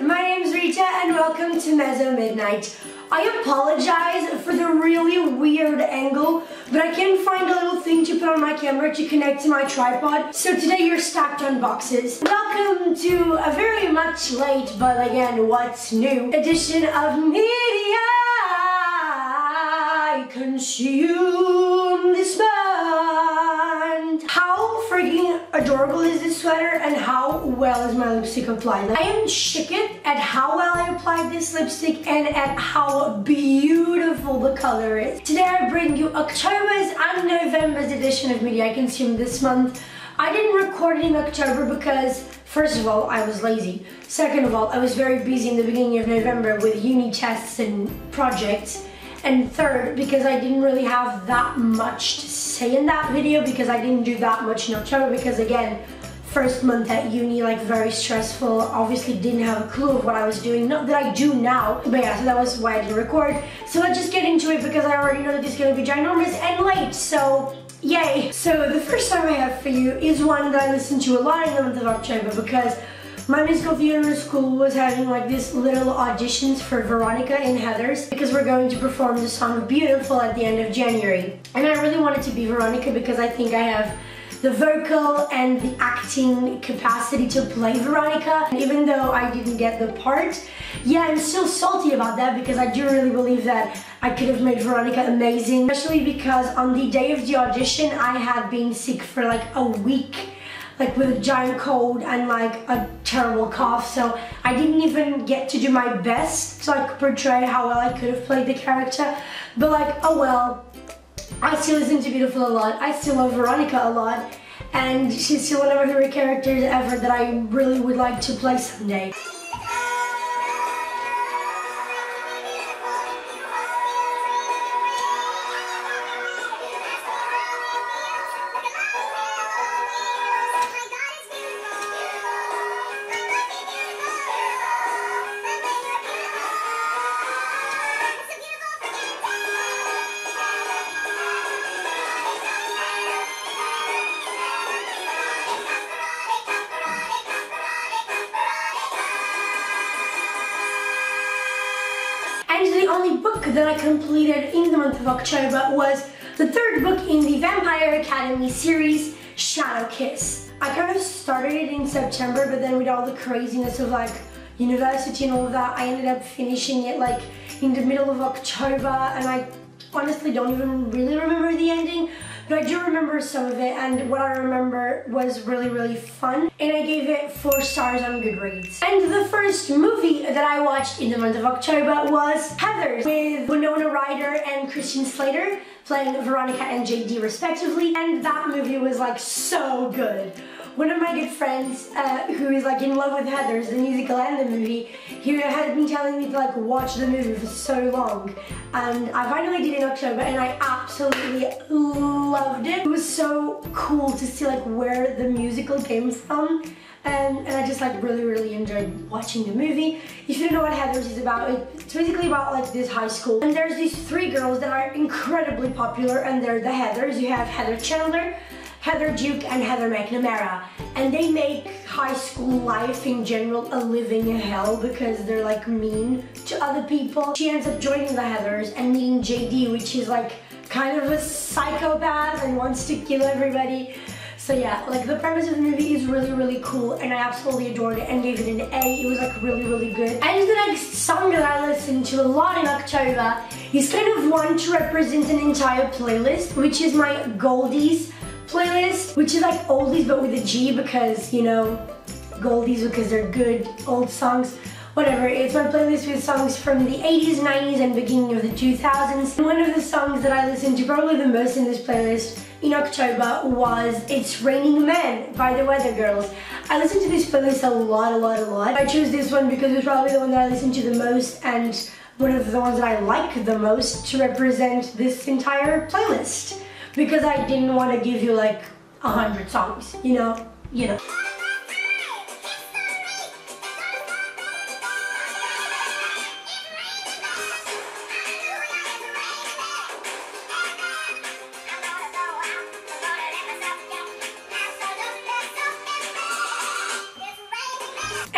my name's Rita and welcome to Mezzo Midnight. I apologize for the really weird angle, but I can't find a little thing to put on my camera to connect to my tripod, so today you're stacked on boxes. Welcome to a very much late, but again, what's new, edition of Media I Consume This Month. How freaking adorable is this sweater and how well is my lipstick applied? I am shocked at how well I applied this lipstick and at how beautiful the color is. Today I bring you October's and November's edition of Media I Consume This Month. I didn't record it in October because, first of all, I was lazy. Second of all, I was very busy in the beginning of November with uni tests and projects. And third, because I didn't really have that much to say in that video because I didn't do that much in October because, again, first month at uni, like, very stressful. Obviously didn't have a clue of what I was doing. Not that I do now, but yeah, so that was why I didn't record. So let's just get into it because I already know that it's gonna be ginormous and late, so yay! So the first song I have for you is one that I listened to a lot in the month of October because my musical theater school was having like this little auditions for Veronica and Heathers because we're going to perform the song Beautiful at the end of January. And I really wanted to be Veronica because I think I have the vocal and the acting capacity to play Veronica. And even though I didn't get the part, yeah, I'm still salty about that because I do really believe that I could have made Veronica amazing, especially because on the day of the audition I had been sick for like a week, like with a giant cold and like a terrible cough, so I didn't even get to do my best to like portray how well I could have played the character. But like, oh well, I still listen to Beautiful a lot, I still love Veronica a lot, and she's still one of my favorite characters ever that I really would like to play someday. And the only book that I completed in the month of October was the third book in the Vampire Academy series, Shadow Kiss. I kind of started it in September, but then with all the craziness of like university and all of that, I ended up finishing it like in the middle of October, and I honestly don't even really remember the ending, but I do remember some of it, and what I remember was really fun, and I gave it 4 stars on Goodreads. And the first movie that I watched in the month of October was Heathers, with Winona Ryder and Christian Slater playing Veronica and JD respectively, and that movie was like so good. One of my good friends who is like in love with Heathers, the musical and the movie, he had been telling me to like watch the movie for so long, and I finally did in October and I absolutely loved it. It was so cool to see like where the musical came from, and I just like really enjoyed watching the movie. If you don't know what Heathers is about, it's basically about like this high school, and there's these 3 girls that are incredibly popular, and they're the Heathers. You have Heather Chandler, Heather Duke, and Heather McNamara, and they make high school life in general a living hell because they're like mean to other people. She ends up joining the Heathers and meeting JD, which is like kind of a psychopath and wants to kill everybody. So yeah, like the premise of the movie is really cool, and I absolutely adored it and gave it an A. It was like really good. And the next song that I listened to a lot in October is kind of one to represent an entire playlist, which is my Goldies playlist, which is like oldies but with a G because, you know, Goldies because they're good old songs. Whatever, it's my playlist with songs from the 80s, 90s, and beginning of the 2000s. And one of the songs that I listened to probably the most in this playlist in October was It's Raining Men by the Weather Girls. I listened to this playlist a lot. I chose this one because it's probably the one that I listened to the most and one of the ones that I like the most to represent this entire playlist, because I didn't want to give you like 100 songs, you know.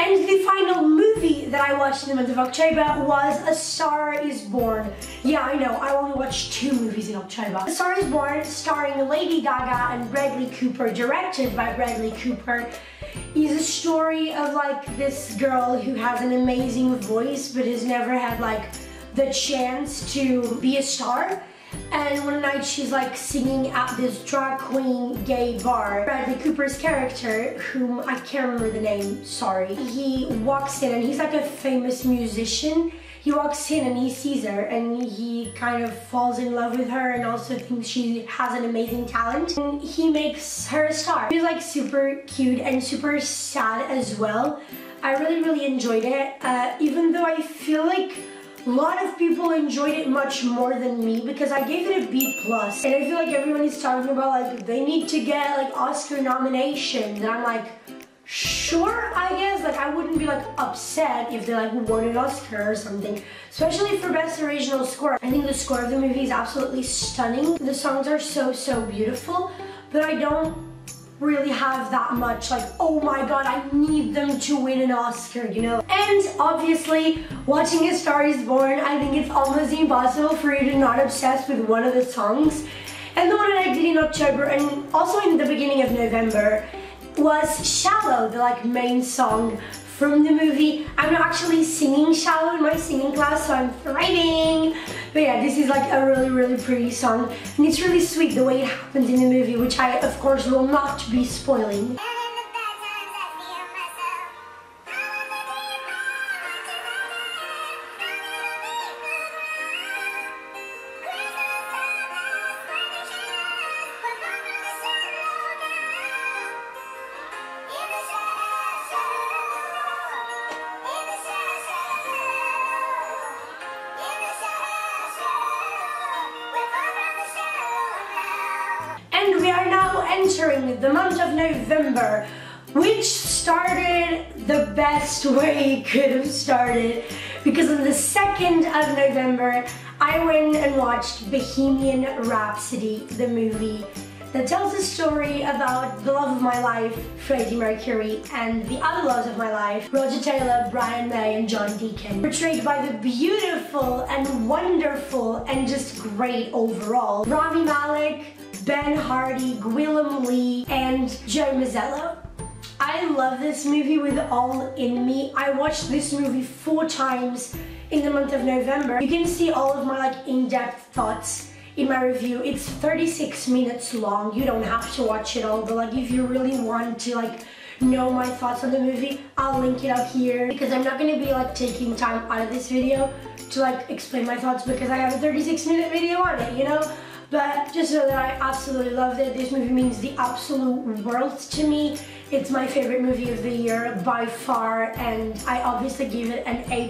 And the final movie that I watched in the month of October was A Star Is Born. Yeah, I know, I only watched 2 movies in October. A Star Is Born, starring Lady Gaga and Bradley Cooper, directed by Bradley Cooper, is a story of like this girl who has an amazing voice but has never had like the chance to be a star. And one night she's like singing at this drag queen gay bar. Bradley Cooper's character, whom I can't remember the name, sorry, he walks in and he's like a famous musician. He walks in and he sees her and he kind of falls in love with her and also thinks she has an amazing talent. And he makes her a star. She's like super cute and super sad as well. I really enjoyed it, even though I feel like a lot of people enjoyed it much more than me because I gave it a B+. And I feel like everyone is talking about like they need to get like Oscar nominations. And I'm like, sure, I guess. Like I wouldn't be like upset if they like won an Oscar or something. Especially for Best Original Score. I think the score of the movie is absolutely stunning. The songs are so beautiful. But I don't really have that much like, oh my god, I need them to win an Oscar, you know? And obviously, watching A Star Is Born, I think it's almost impossible for you to not obsess with one of the songs. And the one that I did in October and also in the beginning of November was Shallow, the like main song from the movie. I'm actually singing Shallow in my singing class, so I'm thriving. But yeah, this is like a really pretty song, and it's really sweet the way it happens in the movie, which I of course will not be spoiling. And we are now entering the month of November, which started the best way it could have started, because on the 2nd of November, I went and watched Bohemian Rhapsody, the movie that tells a story about the love of my life, Freddie Mercury, and the other loves of my life, Roger Taylor, Brian May, and John Deacon, portrayed by the beautiful and wonderful and just great overall Rami Malek, Ben Hardy, Gwilym Lee, and Joe Mazzello. I love this movie with all in me. I watched this movie 4 times in the month of November. You can see all of my like in-depth thoughts in my review. It's 36 minutes long. You don't have to watch it all, but like if you really want to like know my thoughts on the movie, I'll link it up here, because I'm not going to be like taking time out of this video to like explain my thoughts because I have a 36-minute video on it, you know? But just know that I absolutely loved it. This movie means the absolute world to me. It's my favorite movie of the year by far, and I obviously give it an A++.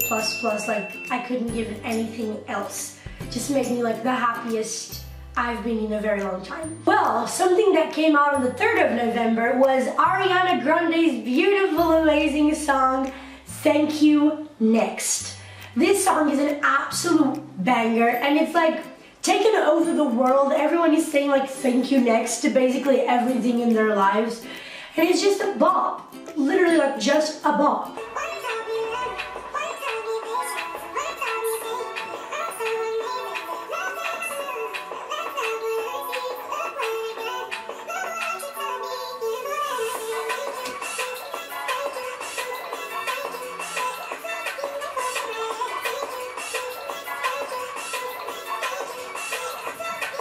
Like I couldn't give it anything else. Just made me like the happiest I've been in a very long time. Well, something that came out on the 3rd of November was Ariana Grande's beautiful, amazing song, Thank You, Next. This song is an absolute banger, and it's like taken over the world. Everyone is saying like thank you next to basically everything in their lives. And it's just a bop. Literally like just a bop.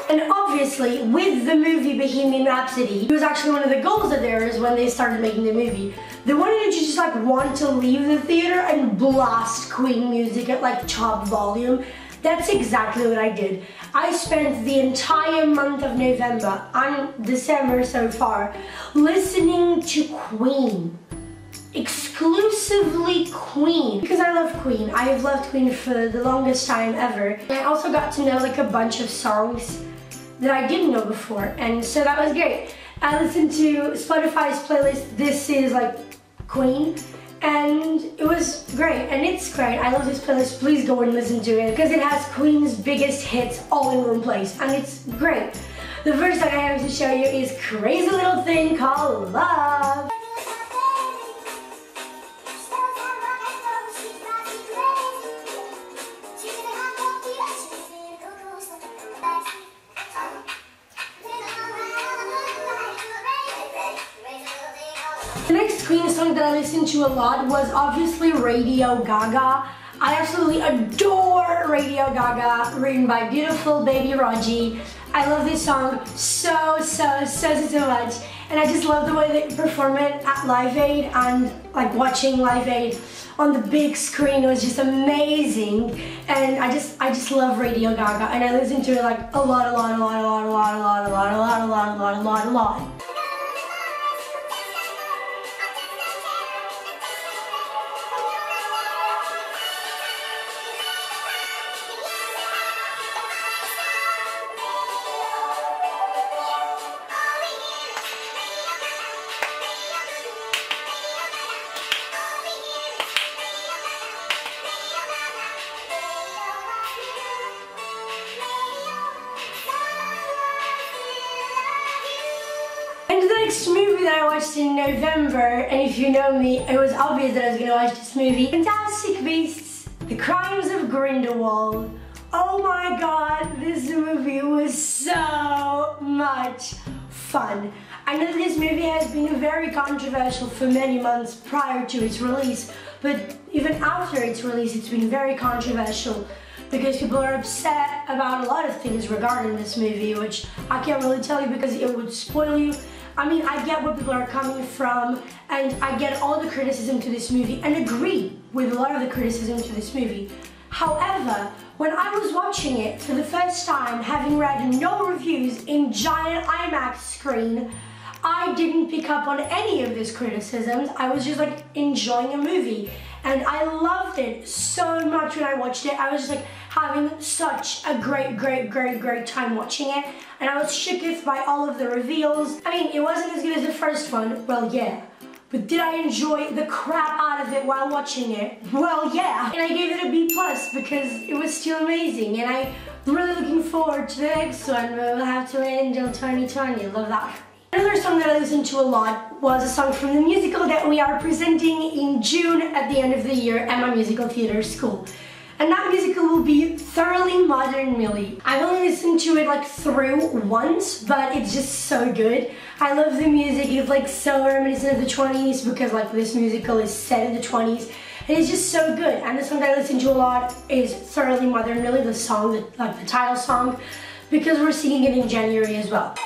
And obviously, with the movie Bohemian Rhapsody, it was actually one of the goals of theirs when they started making the movie. They wanted to just like want to leave the theater and blast Queen music at like top volume. That's exactly what I did. I spent the entire month of November and December so far listening to Queen. Exclusively Queen, because I love Queen. I have loved Queen for the longest time ever. And I also got to know like a bunch of songs that I didn't know before, and so that was great. I listened to Spotify's playlist, This Is like Queen, and it was great, and it's great. I love this playlist. Please go and listen to it, because it has Queen's biggest hits all in one place, and it's great. The first song I have to show you is Crazy Little Thing Called Love. Queen song that I listened to a lot was obviously Radio Gaga. I absolutely adore Radio Gaga, written by beautiful baby Raji. I love this song so much, and I just love the way they perform it at Live Aid, and like watching Live Aid on the big screen was just amazing. And I just love Radio Gaga, and I listen to it like a lot. And the next movie that I watched in November, and if you know me, it was obvious that I was going to watch this movie, Fantastic Beasts: The Crimes of Grindelwald. Oh my god, this movie was so much fun. I know this movie has been very controversial for many months prior to its release, but even after its release it's been very controversial because people are upset about a lot of things regarding this movie, which I can't really tell you because it would spoil you. I mean, I get where people are coming from, and I get all the criticism to this movie and agree with a lot of the criticism to this movie. However, when I was watching it for the first time, having read no reviews in giant IMAX screen, I didn't pick up on any of these criticisms. I was just like enjoying a movie, and I loved it so much when I watched it. I was just like having such a great time watching it, and I was shooketh by all of the reveals. I mean, it wasn't as good as the first one, well yeah, but did I enjoy the crap out of it while watching it? Well yeah, and I gave it a B+ because it was still amazing, and I'm really looking forward to the next one, but we'll have to wait until 2020. I love that. Another song that I listened to a lot was a song from the musical that we are presenting in June at the end of the year at my musical theater school. And that musical will be Thoroughly Modern Millie. I've only listened to it like through once, but it's just so good. I love the music. It's like so reminiscent of the 20s because like this musical is set in the 20s. And it's just so good. And the song that I listen to a lot is Thoroughly Modern Millie, the song, like the title song, because we're singing it in January as well.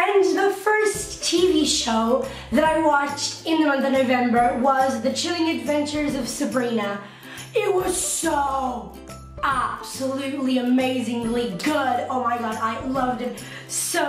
And the first TV show that I watched in the month of November was The Chilling Adventures of Sabrina. It was so absolutely amazingly good. Oh my god, I loved it so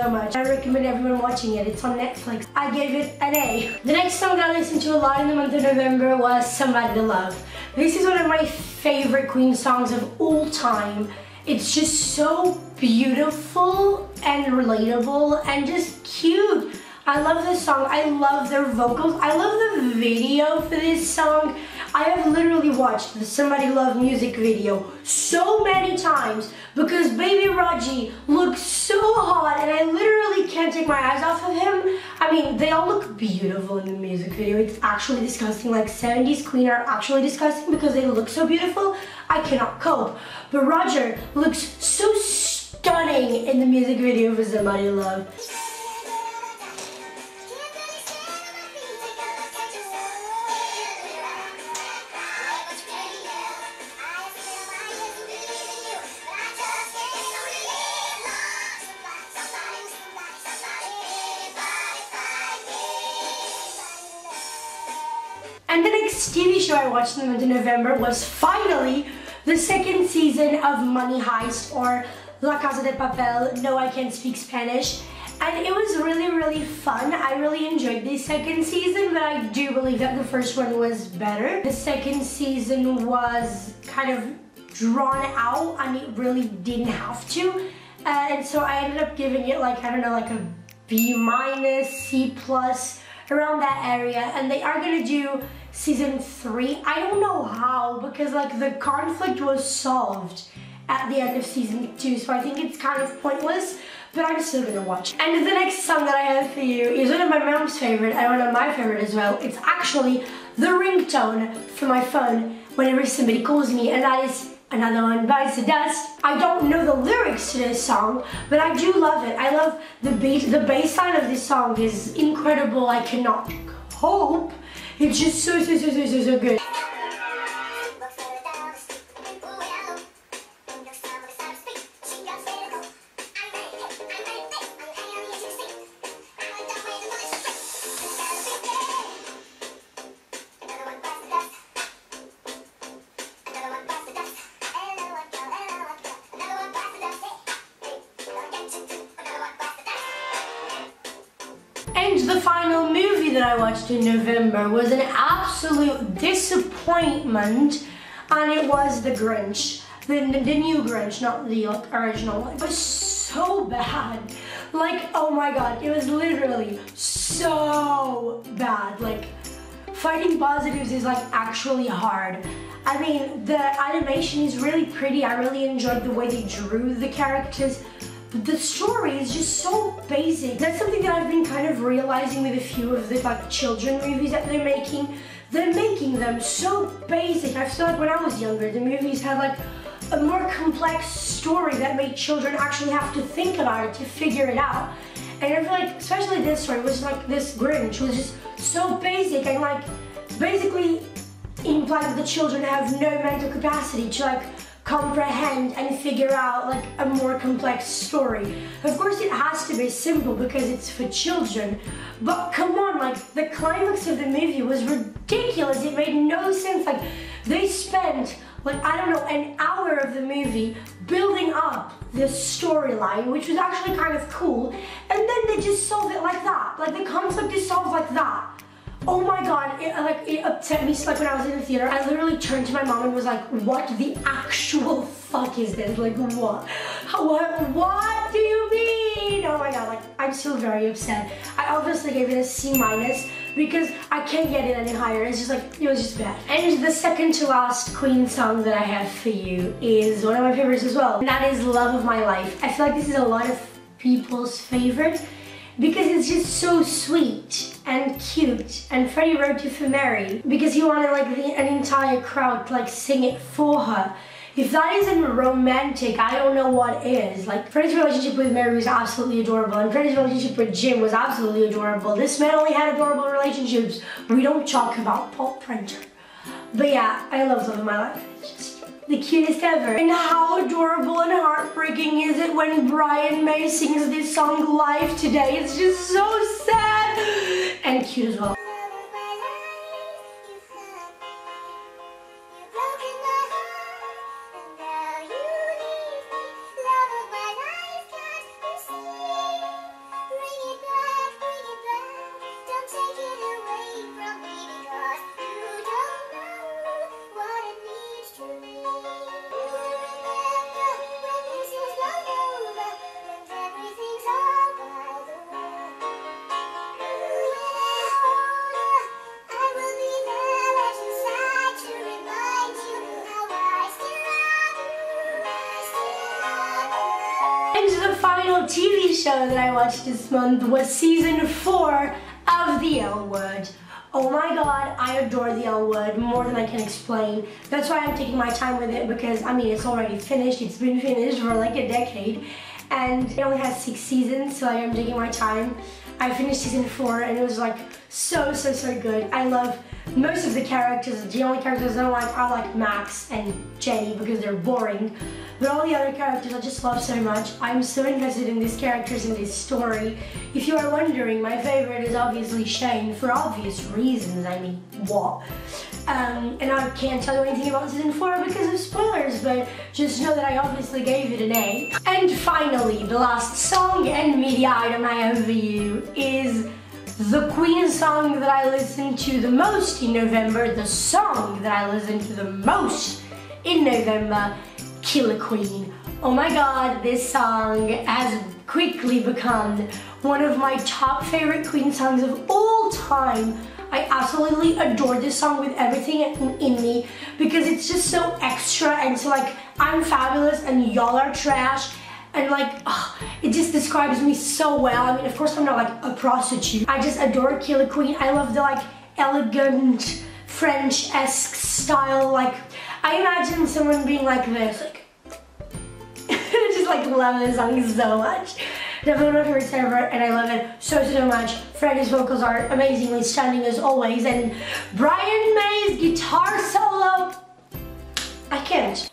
much. I recommend everyone watching it. It's on Netflix. I gave it an A. The next song that I listened to a lot in the month of November was Somebody to Love. This is one of my favorite Queen songs of all time. It's just so beautiful and relatable and just cute. I love this song. I love their vocals. I love the video for this song. I have literally watched the Somebody Love music video so many times because baby Raji looks so hot and I literally can't take my eyes off of him. I mean, they all look beautiful in the music video. It's actually disgusting. Like 70s Queen are actually disgusting because they look so beautiful. I cannot cope. But Roger looks so stunning in the music video for Somebody to Love. And the next TV show I watched in the month of November was finally the second season of Money Heist, or La Casa de Papel. No, I can't speak Spanish. And it was really fun. I really enjoyed the second season, but I do believe that the first one was better. The second season was kind of drawn out, and it really didn't have to. And so I ended up giving it like, I don't know, like a B minus, C plus, around that area. And they are gonna do season 3. I don't know how, because like the conflict was solved at the end of season 2, so I think it's kind of pointless, but I'm still gonna watch. And the next song that I have for you is one of my mom's favorite and one of my favorite as well. It's actually the ringtone for my phone whenever somebody calls me, and that is Another One Bites the Dust. I don't know the lyrics to this song, but I do love it. I love the beat. The bass line of this song is incredible. I cannot cope. It's just so good. And the final movie that I watched in November was an absolute disappointment, and it was The Grinch. The new Grinch, not the original one. It was so bad. Like, oh my god, it was literally so bad. Like, finding positives is like actually hard. I mean, the animation is really pretty. I really enjoyed the way they drew the characters. The story is just so basic. That's something that I've been kind of realizing with a few of the like children movies that they're making. They're making them so basic. I feel like when I was younger, the movies had like a more complex story that made children actually have to think about it to figure it out. And I feel like, especially this story, was like this Grinch was just so basic and like basically implied that the children have no mental capacity to like comprehend and figure out like a more complex story. Of course it has to be simple because it's for children, but come on, like the climax of the movie was ridiculous. It made no sense. Like they spent like, I don't know, an hour of the movie building up this storyline, which was actually kind of cool, and then they just solve it like that. Like the conflict is solved like that. Oh my god, it upset me. So like when I was in the theater, I literally turned to my mom and was like, what the actual fuck is this? Like what? What do you mean? Oh my god, like I'm still very upset. I obviously gave it a C minus because I can't get it any higher. It's just like, it was just bad. And the second to last Queen song that I have for you is one of my favorites as well. And that is Love of My Life. I feel like this is a lot of people's favorite because it's just so sweet and cute, and Freddie wrote it for Mary because he wanted like an entire crowd to like sing it for her. If that isn't romantic, I don't know what is. Like Freddie's relationship with Mary was absolutely adorable, and Freddie's relationship with Jim was absolutely adorable. This man only had adorable relationships. We don't talk about Paul Printer. But yeah, I love Love of My Life. It's just the cutest ever. And how adorable and heartbreaking is it when Brian May sings this song live today? It's just so sad and cute as well. The final TV show that I watched this month was season 4 of The L Word. Oh my god, I adore The L Word more than I can explain. That's why I'm taking my time with it because, I mean, it's already finished. It's been finished for like a decade. And it only has 6 seasons, so I am taking my time. I finished season 4 and it was like so good. I love most of the characters. The only characters I don't like are like Max and Jenny because they're boring. But all the other characters I just love so much. I'm so invested in these characters and this story. If you are wondering, my favorite is obviously Shane for obvious reasons. I mean, what? And I can't tell you anything about season 4 because of spoilers, but just know that I obviously gave it an A. And finally, the last song and media item I have for you is the Queen song that I listened to the most in November, the song that I listened to the most in November, Killer Queen. Oh my god, this song has quickly become one of my top favorite Queen songs of all time. I absolutely adore this song with everything in me because it's just so extra and so like I'm fabulous and y'all are trash, and like it just describes me so well. I mean, of course I'm not like a prostitute. I just adore Killer Queen. I love the like elegant French-esque style. Like I imagine someone being like this, like I just like love this song so much. Definitely one of my favorites ever, and I love it so much. Freddie's vocals are amazingly stunning as always, and Brian May's guitar solo, I can't.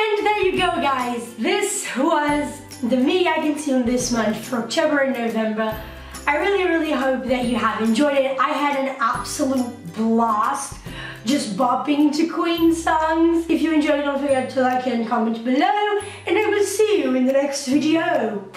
And there you go, guys. This was the media I consumed this month for October and November. I really hope that you have enjoyed it. I had an absolute blast just bopping to Queen songs. If you enjoyed it, don't forget to like and comment below, and I will see you in the next video.